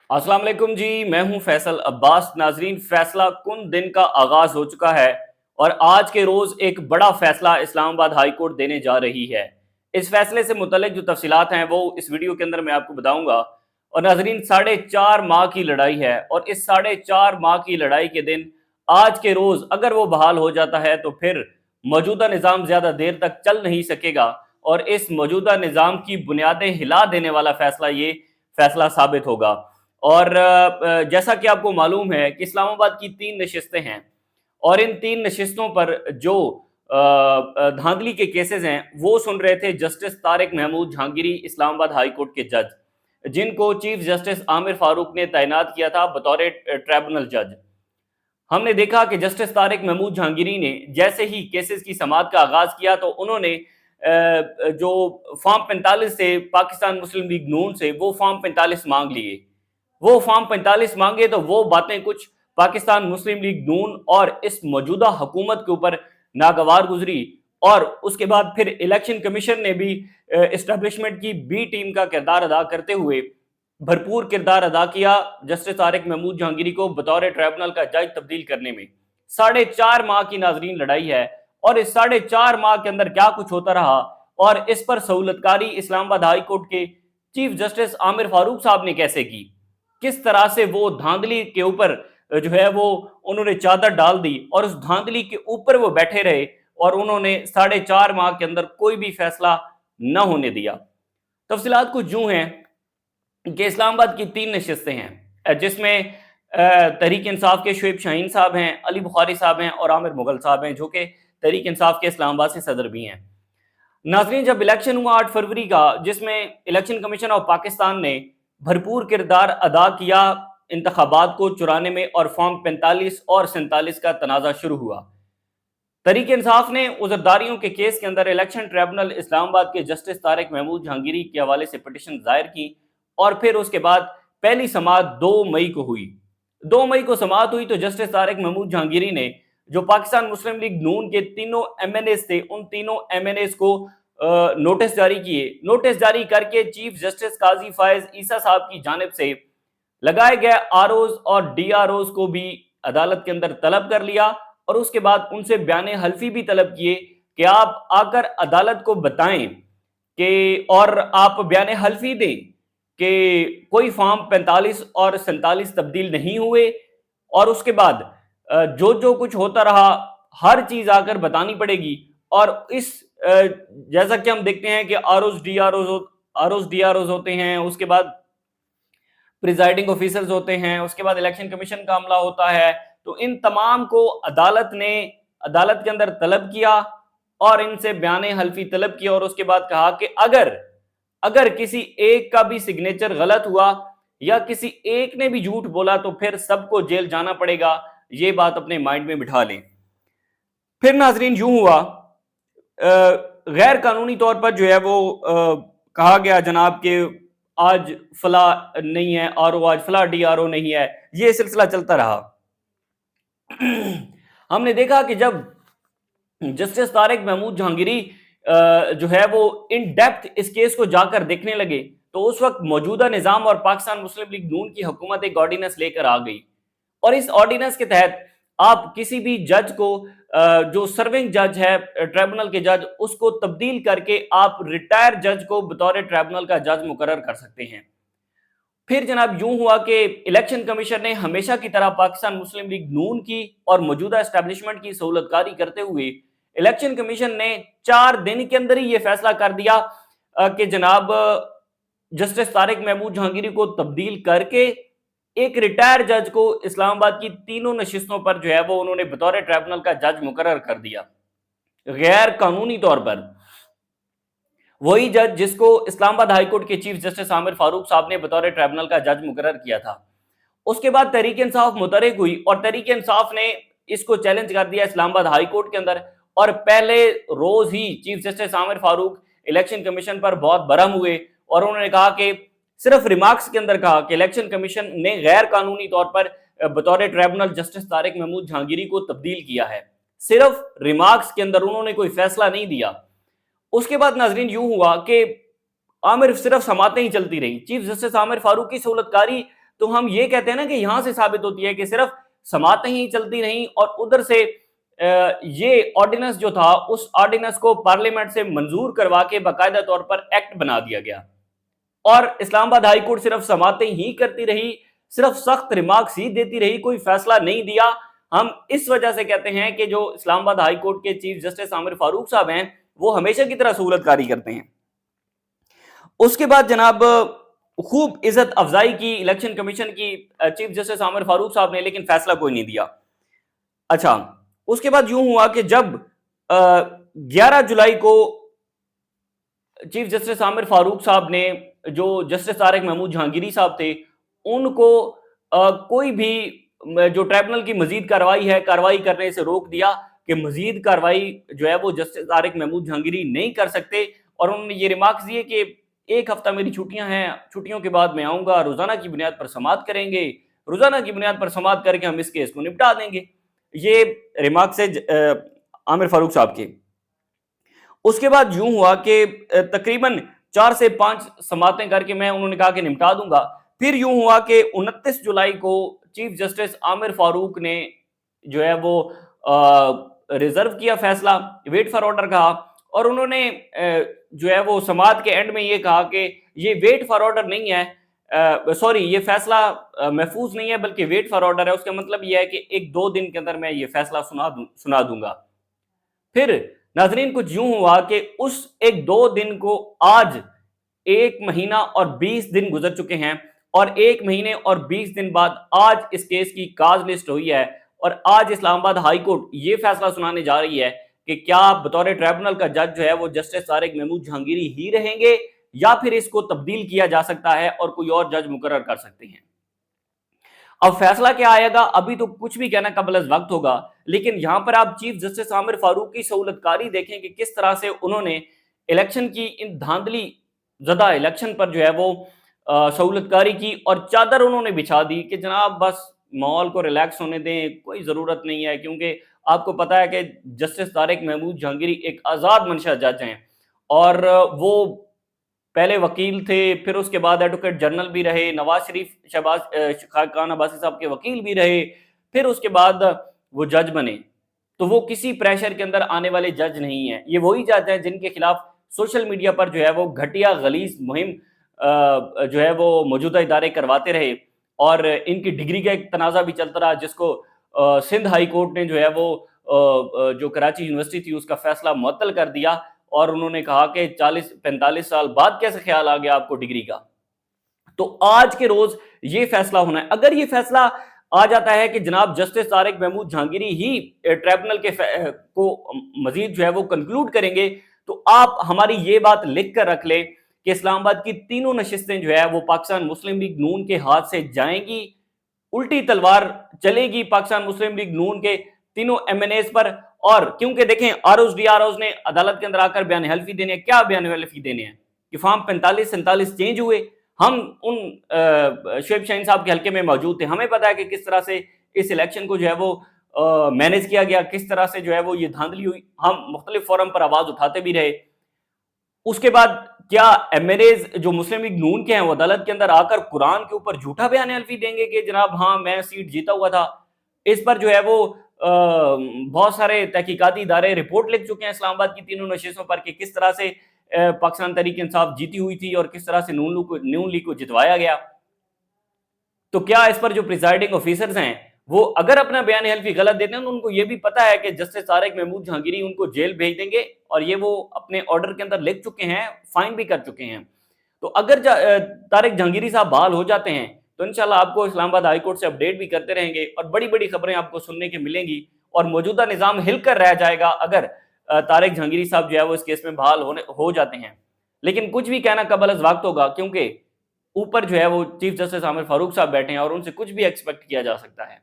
अस्सलाम वालेकुम जी। मैं हूं फैसल अब्बास। नाजरीन, फैसला कुन दिन का आगाज हो चुका है और आज के रोज एक बड़ा फैसला इस्लामाबाद हाई कोर्ट देने जा रही है। इस फैसले से मुतल्लिक जो तफसीलात हैं वो इस वीडियो के अंदर मैं आपको बताऊंगा। और नाजरीन, 4.5 माह की लड़ाई है और इस 4.5 माह की लड़ाई के दिन आज के रोज अगर वो बहाल हो जाता है तो फिर मौजूदा निज़ाम ज्यादा देर तक चल नहीं सकेगा और इस मौजूदा निज़ाम की बुनियादें हिला देने वाला फैसला ये फैसला साबित होगा। और जैसा कि आपको मालूम है कि इस्लामाबाद की 3 नशिस्तें हैं और इन 3 नशिस्तों पर जो धांधली के केसेस हैं वो सुन रहे थे justice Tariq Mahmood Jahangiri, Islamabad high court के जज, जिनको चीफ जस्टिस आमिर फारूक ने तैनात किया था बतौर ट्राइब्यूनल जज। हमने देखा कि जस्टिस तारिक महमूद जहांगीरी ने जैसे ही केसेस की समाअत का आगाज किया तो उन्होंने जो फॉर्म 45 से पाकिस्तान मुस्लिम लीग नून से वो फॉर्म 45 मांग लिए। वो फॉर्म 45 मांगे तो वो बातें कुछ पाकिस्तान मुस्लिम लीग नून और इस मौजूदा हुकूमत के ऊपर नागवार गुजरी। और उसके बाद फिर इलेक्शन कमीशन ने भी एस्टेब्लिशमेंट की बी टीम का किरदार अदा करते हुए भरपूर किरदार अदा किया जस्टिस तारिक महमूद जहांगीरी को बतौर ट्राइब्यूनल का जज तब्दील करने में। 4.5 माह की नाजरीन लड़ाई है और इस 4.5 माह के अंदर क्या कुछ होता रहा और इस पर सहूलतकारी इस्लामाबाद हाई कोर्ट के चीफ जस्टिस आमिर फारूक साहब ने कैसे की, किस तरह से वो धांधली के ऊपर जो है वो उन्होंने चादर डाल दी और उस धांधली के ऊपर वो बैठे रहे और उन्होंने 4.5 माह के अंदर कोई भी फैसला न होने दिया। तफसीलात कुछ यूं हैं कि इस्लामाबाद की 3 नशिस्तें हैं जिसमें तहरीक इंसाफ के शुएब शाहीन साहब हैं, अली बुखारी साहब हैं और आमिर मुगल साहब हैं, जो कि तहरीक इंसाफ के इस्लामाबाद से सदर भी हैं। नाजरीन, जब इलेक्शन हुआ 8 फरवरी का, जिसमें इलेक्शन कमीशन ऑफ पाकिस्तान ने भरपूर किरदार अदा किया इंतखाबात को चुराने में और फॉर्म 45 और 47 का तनाज़ा शुरू हुआ। तहरीक इंसाफ ने उजरदारियों के केस के अंदर इलेक्शन ट्रिब्यूनल इस्लामाबाद के जस्टिस तारिक महमूद जहांगीरी के हवाले से पिटीशन दायर की और फिर उसके बाद पहली समाअत 2 मई को हुई। 2 मई को समाअत हुई तो जस्टिस तारिक महमूद जहांगीरी ने जो पाकिस्तान मुस्लिम लीग नून के तीनों एमएनएस थे उन तीनों एमएनएस को नोटिस जारी किए। नोटिस जारी करके चीफ जस्टिस काजी फायज ईसा साहब की जानिब से लगाए गए आरओज और डीआरओज को भी अदालत के अंदर तलब कर लिया और उसके बाद उनसे बयान हल्फी भी तलब किए कि आप आकर अदालत को बताएं कि और आप बयान हल्फी दें कि कोई फॉर्म 45 और 47 तब्दील नहीं हुए और उसके बाद जो जो कुछ होता रहा हर चीज आकर बतानी पड़ेगी। और इस जैसा कि हम देखते हैं कि आरओज डीआरओज होते हैं, उसके बाद प्रिजाइडिंग ऑफिसर्स होते हैं, उसके बाद इलेक्शन कमीशन का अमला होता है, तो इन तमाम को अदालत ने अदालत के अंदर तलब किया और इनसे बयान हल्फी तलब किया और उसके बाद कहा कि अगर किसी एक का भी सिग्नेचर गलत हुआ या किसी एक ने भी झूठ बोला तो फिर सबको जेल जाना पड़ेगा। ये बात अपने माइंड में बिठा लें। फिर नाजरीन यूं हुआ, गैर कानूनी तौर पर जो है वो कहा गया जनाब के आज फला नहीं है आरओ, आज फला डीआरओ नहीं है। ये सिलसिला चलता रहा। हमने देखा कि जब जस्टिस तारिक महमूद जहांगीरी जो है वो इन डेप्थ इस केस को जाकर देखने लगे तो उस वक्त मौजूदा निजाम और पाकिस्तान मुस्लिम लीग नून की हुकूमत एक ऑर्डिनेंस लेकर आ गई और इस ऑर्डिनेंस के तहत आप किसी भी जज को जो सर्विंग जज है ट्राइब्यूनल के जज, उसको तब्दील करके आप रिटायर जज को बतौर ट्राइब्यूनल का जज मुकर्रर कर सकते हैं। फिर जनाब यूं हुआ कि इलेक्शन कमीशन ने हमेशा की तरह पाकिस्तान मुस्लिम लीग नून की और मौजूदा एस्टेब्लिशमेंट की सहूलतकारी करते हुए इलेक्शन कमीशन ने 4 दिन के अंदर ही यह फैसला कर दिया कि जनाब जस्टिस तारिक महमूद जहांगीरी को तब्दील करके एक रिटायर जज को इस्लामाबाद की तीनों नशिस्तों पर जो है वो उन्होंने बतौर ट्राइब्यूनल का जज मुकर्रर कर दिया गैर कानूनी तौर पर। वही जज जिसको इस्लामाबाद हाई कोर्ट के चीफ जस्टिस आमिर फारूक साहब ने बतौर ट्राइब्यूनल का जज मुकर्रर किया था। उसके बाद तहरीक इंसाफ मुतहरिक हुई और तहरीक इंसाफ ने इसको चैलेंज कर दिया इस्लामाबाद हाई कोर्ट के अंदर और पहले रोज ही chief justice Amir Farooq election commission पर बहुत बरहम हुए और उन्होंने कहा कि सिर्फ रिमार्क्स के अंदर कहा कि इलेक्शन कमीशन ने गैर कानूनी तौर पर बतौर ट्राइब्यूनल जस्टिस तारिक महमूद जहांगीरी को तब्दील किया है। सिर्फ रिमार्क्स के अंदर उन्होंने कोई फैसला नहीं दिया। उसके बाद नाजरीन यूं हुआ कि आमिर सिर्फ समातें ही चलती रही। चीफ जस्टिस आमिर फारूक की सहूलतकारी تو ہم یہ کہتے ہیں نا کہ یہاں سے ثابت ہوتی ہے کہ صرف سماعتیں ہی چلتی رہیں اور ادھر سے یہ آرڈیننس جو تھا اس آرڈیننس کو پارلیمنٹ سے منظور کروا کے باقاعدہ طور پر ایکٹ بنا دیا گیا، اور اسلام آباد ہائی کورٹ صرف سماعتیں ہی کرتی رہی، صرف سخت ریمارکس ہی دیتی رہی، کوئی فیصلہ نہیں دیا۔ ہم اس وجہ سے کہتے ہیں کہ جو اسلام آباد ہائی کورٹ کے چیف جسٹس عامر فاروق صاحب ہیں وہ ہمیشہ کی طرح سہولت کاری کرتے ہیں۔ اس کے بعد جناب خوب عزت افزائی کی الیکشن کمیشن کی چیف جسٹس عامر فاروق صاحب نے، لیکن فیصلہ کوئی نہیں دیا۔ اچھا، اس کے بعد یوں ہوا کہ جب 11 جولائی کو چیف جسٹس عامر فاروق صاحب نے جو جسٹس طارق محمود جہانگیری صاحب تھے ان کو کوئی بھی جو ٹریبونل کی مزید کارروائی کرنے سے روک دیا کہ مزید کارروائی جو ہے وہ جسٹس طارق محمود جہانگیری نہیں کر سکتے، اور انہوں نے یہ ریمارکس دیے کہ ایک ہفتہ میری چھٹیاں ہیں، چھٹیوں کے بعد میں آؤں گا، روزانہ کی بنیاد پر سماعت کریں گے، روزانہ کی بنیاد پر سماعت کر کے ہم اس کیس کو نپٹا دیں گے۔ یہ ریمارکس ہے عامر فاروق صاحب کے۔ اس کے بعد یوں ہوا کہ تقریباً 4 سے 5 سماعتیں کر کے میں انہوں نے کہا کہ نمٹا دوں گا۔ پھر یوں ہوا کہ 29 جولائی کو چیف جسٹس عامر فاروق نے جو ہے وہ ریزرو کیا فیصلہ، ویٹ فار آرڈر کہا، اور انہوں نے جو ہے وہ سماعت کے اینڈ میں یہ کہا کہ یہ ویٹ فار آرڈر نہیں ہے، سوری یہ فیصلہ محفوظ نہیں ہے بلکہ ویٹ فار آرڈر ہے۔ اس کا مطلب یہ ہے کہ 1-2 دن کے اندر میں یہ فیصلہ سنا دوں گا۔ پھر ناظرین کچھ یوں ہوا کہ اس 1-2 دن کو آج 1 مہینہ اور 20 دن گزر چکے ہیں، اور 1 مہینے اور 20 دن بعد آج اس کیس کی کاز لسٹ ہوئی ہے، اور آج اسلام آباد ہائی کورٹ یہ فیصلہ سنانے جا رہی ہے کہ کیا بطور ٹریبونل کا جج جو ہے وہ جسٹس طارق محمود جہانگیری ہی رہیں گے یا پھر اس کو تبدیل کیا جا سکتا ہے اور کوئی اور جج مقرر کر سکتے ہیں۔ اب فیصلہ کیا آئے گا ابھی تو کچھ بھی کہنا قبل از وقت ہوگا، لیکن یہاں پر آپ چیف جسٹس عامر فاروق کی سہولت کاری دیکھیں کہ کس طرح سے انہوں نے الیکشن کی ان دھاندلی زدہ الیکشن پر جو ہے وہ سہولت کاری کی، اور چادر انہوں نے بچھا دی کہ جناب بس ماحول کو ریلیکس ہونے دیں، کوئی ضرورت نہیں ہے، کیونکہ آپ کو پتا ہے کہ جسٹس طارق محمود جہانگیری ایک آزاد منشا جج ہیں، اور وہ پہلے وکیل تھے، پھر اس کے بعد ایڈوکیٹ جنرل بھی رہے، نواز شریف خاقان عباسی صاحب کے وکیل بھی رہے، پھر اس کے بعد وہ جج بنے۔ تو وہ کسی پریشر کے اندر آنے والے جج نہیں ہیں، یہ وہی جج ہیں جن کے خلاف سوشل میڈیا پر جو ہے وہ گھٹیا غلیظ مہم جو ہے وہ موجودہ ادارے کرواتے رہے، اور ان کی ڈگری کا ایک تنازع بھی چلتا رہا، جس کو سندھ ہائی کورٹ نے جو ہے وہ جو کراچی یونیورسٹی تھی اس کا فیصلہ معطل کر دیا، اور انہوں نے کہا کہ 40-45 سال بعد کیسے خیال آ گیا آپ کو ڈگری کا۔ تو آج کے روز یہ فیصلہ ہونا ہے۔ اگر یہ فیصلہ آ جاتا ہے کہ جناب جسٹس طارق محمود جہانگیری ہی ٹریبونل کے کو مزید جو ہے وہ کنکلوڈ کریں گے، تو آپ ہماری یہ بات لکھ کر رکھ لیں کہ اسلام آباد کی تینوں نشستیں جو ہے وہ پاکستان مسلم لیگ نون کے ہاتھ سے جائیں گی، الٹی تلوار چلے گی پاکستان مسلم لیگ نون کے تینوں ایم این ایز پر۔ اور کیونکہ دیکھیں آروز ڈی آروز نے عدالت کے اندر آ کر بیان حلفی دینے ہیں، کیا بیان حلفی دینے ہیں کہ فارم 45-47 چینج ہوئے، ہم ان شعیب شاہین صاحب کے حلقے میں موجود تھے، ہمیں پتا ہے کہ کس طرح سے اس الیکشن کو جو ہے وہ مینیج کیا گیا، کس طرح سے جو ہے وہ یہ دھاندلی ہوئی، ہم مختلف فورم پر آواز اٹھاتے بھی رہے۔ اس کے بعد کیا ایم ایل ایز جو مسلم لیگ نون کے ہیں وہ عدالت کے اندر آ کر قرآن کے اوپر جھوٹا بیان حلفی دیں گے کہ جناب ہاں میں سیٹ جیتا ہوا تھا؟ اس پر جو ہے وہ بہت سارے تحقیقاتی ادارے رپورٹ لکھ چکے ہیں اسلام آباد کی تینوں نشستوں پر کہ کس طرح سے پاکستان تحریک انصاف جیتی ہوئی تھی اور کس طرح سے نون لیگ کو جتوایا گیا۔ تو کیا اس پر جو پریزائڈنگ آفیسرز ہیں وہ اگر اپنا بیان حلفی غلط دیتے ہیں تو ان کو یہ بھی پتا ہے کہ جسٹس طارق محمود جہانگیری ان کو جیل بھیج دیں گے، اور یہ وہ اپنے آرڈر کے اندر لکھ چکے ہیں، فائن بھی کر چکے ہیں۔ تو اگر طارق جہانگیری صاحب بحال ہو جاتے ہیں تو انشاءاللہ آپ کو اسلام آباد ہائی کورٹ سے اپڈیٹ بھی کرتے رہیں گے، اور بڑی بڑی خبریں آپ کو سننے کے ملیں گی، اور موجودہ نظام ہل کر رہ جائے گا اگر طارق جہانگیری صاحب جو ہے وہ اس کیس میں بحال ہو جاتے ہیں۔ لیکن کچھ بھی کہنا قبل از وقت ہوگا، کیونکہ اوپر جو ہے وہ چیف جسٹس عامر فاروق صاحب بیٹھے ہیں اور ان سے کچھ بھی ایکسپیکٹ کیا جا سکتا ہے۔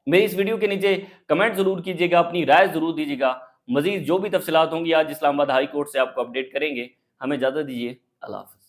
میری اس ویڈیو کے نیچے کمنٹ ضرور کیجیے گا، اپنی رائے ضرور دیجیے گا۔ مزید جو بھی تفصیلات ہوں گی آج اسلام آباد ہائی کورٹ سے آپ کو اپڈیٹ کریں گے۔ ہمیں اجازت دیجیے، اللہ حافظ۔